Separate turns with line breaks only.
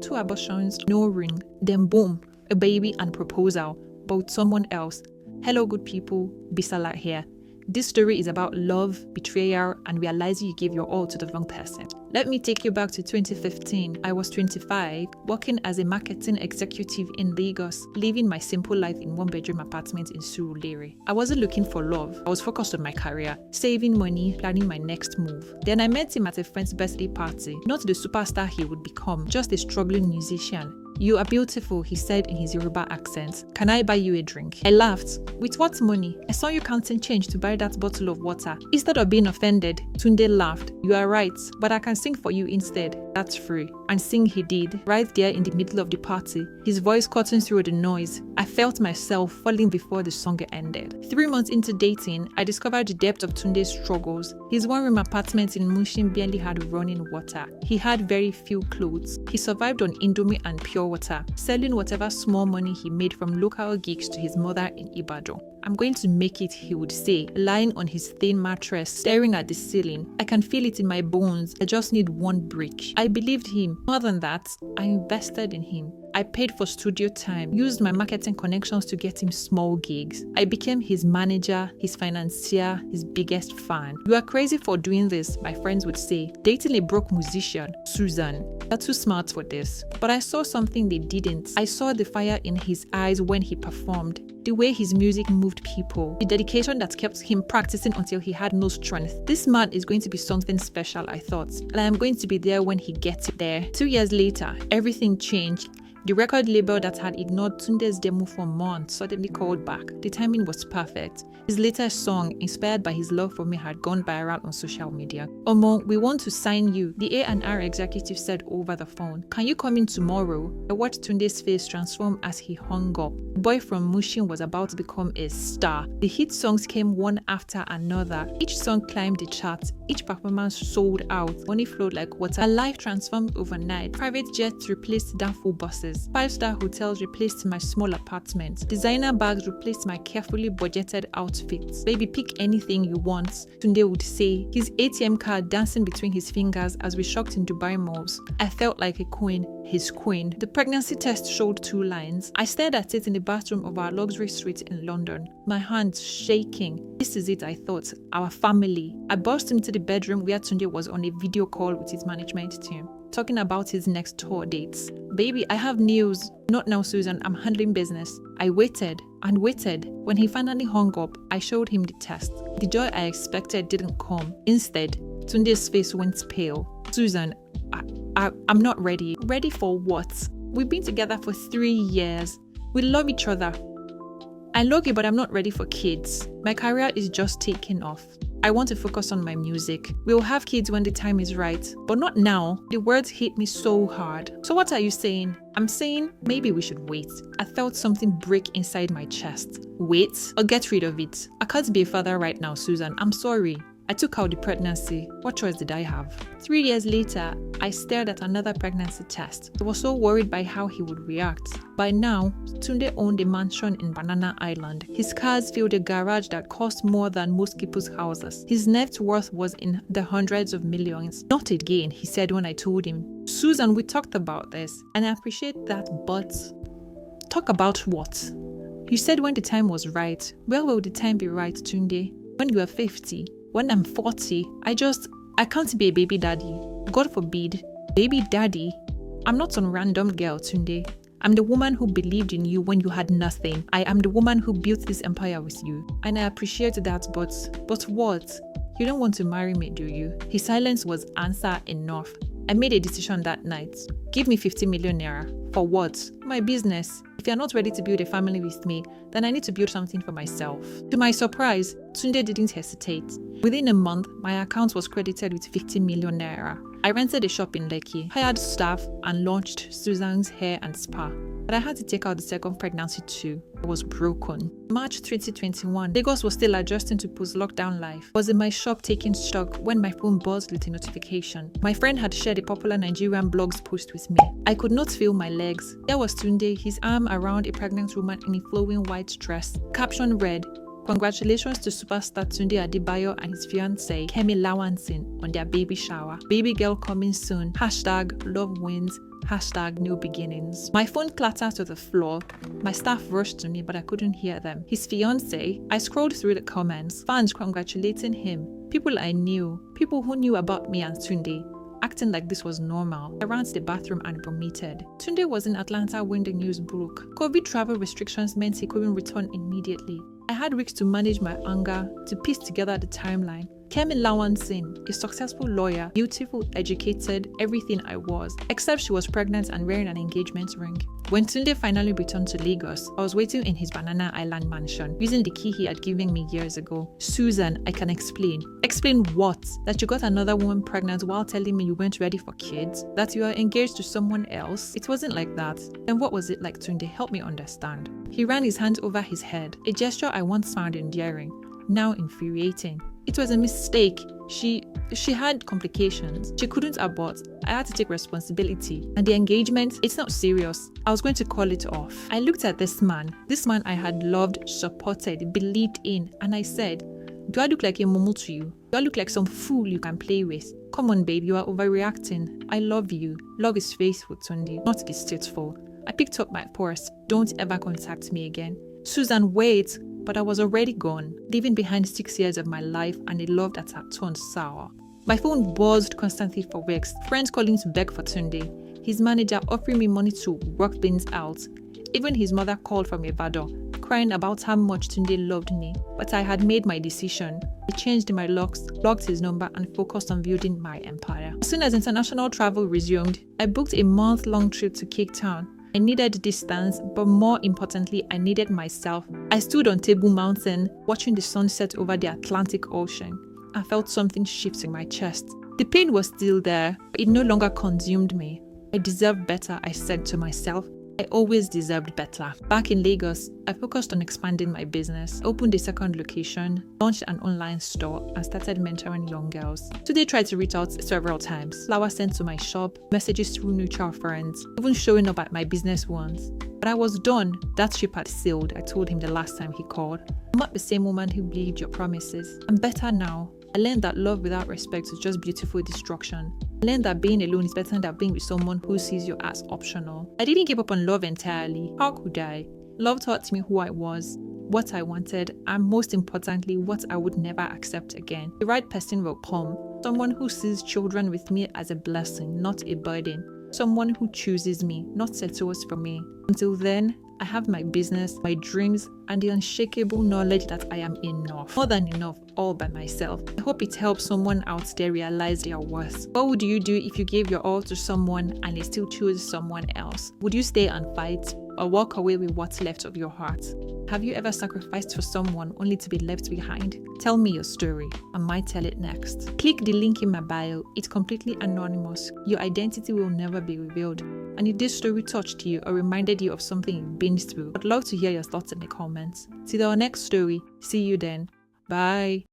2 abortions, no ring, then boom, a baby and proposal, but with someone else. Hello good people, Bisala here. This story is about love, betrayal, and realizing you gave your all to the wrong person. Let me take you back to 2015. I was 25, working as a marketing executive in Lagos, living my simple life in 1-bedroom apartment in Surulere. I wasn't looking for love. I was focused on my career, saving money, planning my next move. Then I met him at a friend's birthday party. Not the superstar he would become, just a struggling musician. "You are beautiful," he said in his Yoruba accent. "Can I buy you a drink?" I laughed. "With what money? I saw you counting change to buy that bottle of water." Instead of being offended, Tunde laughed. "You are right, but I can sing for you instead. That's free." And sing he did, right there in the middle of the party, his voice cutting through the noise. I felt myself falling before the song ended. 3 months into dating, I discovered the depth of Tunde's struggles. His 1-room apartment in Mushin barely had running water. He had very few clothes. He survived on Indomie and pure water, selling whatever small money he made from local gigs to his mother in Ibadan. "I'm going to make it," he would say, lying on his thin mattress, staring at the ceiling. "I can feel it in my bones. I just need one brick." I believed him. More than that, I invested in him. I paid for studio time, used my marketing connections to get him small gigs. I became his manager, his financier, his biggest fan. "You are crazy for doing this," my friends would say. "Dating a broke musician, Susan. You're too smart for this." But I saw something they didn't. I saw the fire in his eyes when he performed, the way his music moved people, the dedication that kept him practicing until he had no strength. This man is going to be something special, I thought, and I am going to be there when he gets there. 2 years later, everything changed. The record label that had ignored Tunde's demo for months suddenly called back. The timing was perfect. His latest song, inspired by his love for me, had gone viral on social media. "Omo, we want to sign you," the A&R executive said over the phone. "Can you come in tomorrow?" I watched Tunde's face transform as he hung up. The boy from Mushin was about to become a star. The hit songs came one after another. Each song climbed the charts. Each performance sold out. Money flowed like water. A life transformed overnight. Private jets replaced downfall buses. 5-star hotels replaced my small apartment. Designer bags replaced my carefully budgeted outfits. "Baby, pick anything you want," Tunde would say, his ATM card dancing between his fingers as we shopped in Dubai malls. I felt like a queen, his queen. The pregnancy test showed 2 lines. I stared at it in the bathroom of our luxury suite in London, my hands shaking. This is it, I thought, our family. I burst into the bedroom where Tunde was on a video call with his management team, talking about his next tour dates. "Baby, I have news." "Not now, Susan, I'm handling business." I waited and waited. When he finally hung up, I showed him the test. The joy I expected didn't come. Instead, Tunde's face went pale. "Susan, I'm not ready." "Ready for what? We've been together for 3 years. We love each other. I love you, but I'm not ready for kids. My career is just taking off. I want to focus on my music. We'll have kids when the time is right, but not now." The words hit me so hard. "So what are you saying?" "I'm saying maybe we should wait." I felt something break inside my chest. "Wait or get rid of it? I can't be a father right now, Susan. I'm sorry." I took out the pregnancy. What choice did I have? 3 years later, I stared at another pregnancy test. I was so worried by how he would react. By now, Tunde owned a mansion in Banana Island. His cars filled a garage that cost more than most people's houses. His net worth was in the hundreds of millions. "Not again," he said when I told him. "Susan, we talked about this, and I appreciate that, but..." "Talk about what?" "You said when the time was right." "Where will the time be right, Tunde? When you are 50? When I'm 40? I can't be a baby daddy. God forbid. Baby daddy? I'm not some random girl, Tunde. I'm the woman who believed in you when you had nothing. I am the woman who built this empire with you. And I appreciate that, but what? You don't want to marry me, do you?" His silence was answer enough. I made a decision that night. "Give me 50 million naira. For what?" "My business. If you're not ready to build a family with me, then I need to build something for myself." To my surprise, Tunde didn't hesitate. Within a month, my account was credited with 50 million naira. I rented a shop in Lekki, hired staff, and launched Susan's Hair and Spa. But I had to take out the second pregnancy too. I was broken. March 2021, Lagos was still adjusting to post-lockdown life. I was in my shop taking stock when my phone buzzed with a notification. My friend had shared a popular Nigerian blog's post with me. I could not feel my legs. There was Tunde, his arm around a pregnant woman in a flowing white dress. Caption read, "Congratulations to superstar Tunde Adebayo and his fiancée Kemi Lawansin on their baby shower. Baby girl coming soon. #LoveWins. #new beginnings. My phone clattered to the floor. My staff rushed to me, but I couldn't hear them. His fiancée, I scrolled through the comments, fans congratulating him, people I knew, people who knew about me and Tunde, acting like this was normal. I ran to the bathroom and vomited. Tunde was in Atlanta when the news broke. COVID travel restrictions meant he couldn't return immediately. I had weeks to manage my anger, to piece together the timeline. Kemi Lawansin, a successful lawyer, beautiful, educated, everything I was, except she was pregnant and wearing an engagement ring. When Tunde finally returned to Lagos, I was waiting in his Banana Island mansion, using the key he had given me years ago. Susan, I can explain. Explain what? That you got another woman pregnant while telling me you weren't ready for kids? That you are engaged to someone else? It wasn't like that. Then what was it like, Tunde? Help me understand. He ran his hand over his head, a gesture I once found endearing, now infuriating. It was a mistake. She had complications. She couldn't abort. I had to take responsibility. And the engagement, it's not serious. I was going to call it off. I looked at this man I had loved, supported, believed in, and I said, do I look like a mumu to you? Do I look like some fool you can play with? Come on, babe, you are overreacting. I love you. Love is faithful, Tunde, not deceitful. I picked up my purse. Don't ever contact me again. Susan, wait. But I was already gone, leaving behind 6 years of my life and a love that had turned sour. My phone buzzed constantly for weeks, friends calling to beg for Tunde, his manager offering me money to work things out. Even his mother called from Ibadan, crying about how much Tunde loved me. But I had made my decision. I changed my locks, blocked his number, and focused on building my empire. As soon as international travel resumed, I booked a month-long trip to Cape Town. I needed distance, but more importantly, I needed myself. I stood on Table Mountain, watching the sunset over the Atlantic Ocean. I felt something shift in my chest. The pain was still there, but it no longer consumed me. I deserved better, I said to myself. I always deserved better. Back in Lagos, I focused on expanding my business, opened a second location, launched an online store, and started mentoring young girls. Today, I tried to reach out several times. Flowers sent to my shop, messages through mutual friends, even showing up at my business once. But I was done. That ship had sailed, I told him the last time he called. I'm not the same woman who believed your promises. I'm better now. I learned that love without respect is just beautiful destruction. I learned that being alone is better than being with someone who sees you as optional. I didn't give up on love entirely. How could I? Love taught me who I was, what I wanted, and most importantly, what I would never accept again. The right person will come. Someone who sees children with me as a blessing, not a burden. Someone who chooses me, not settles for me. Until then, I have my business, my dreams, and the unshakable knowledge that I am enough. More than enough, all by myself. I hope it helps someone out there realize their worth. What would you do if you gave your all to someone and they still choose someone else? Would you stay and fight, or walk away with what's left of your heart? Have you ever sacrificed for someone only to be left behind? Tell me your story. I might tell it next. Click the link in my bio. It's completely anonymous. Your identity will never be revealed. And if this story touched you or reminded you of something you've been through, I'd love to hear your thoughts in the comments. Till our next story. See you then. Bye.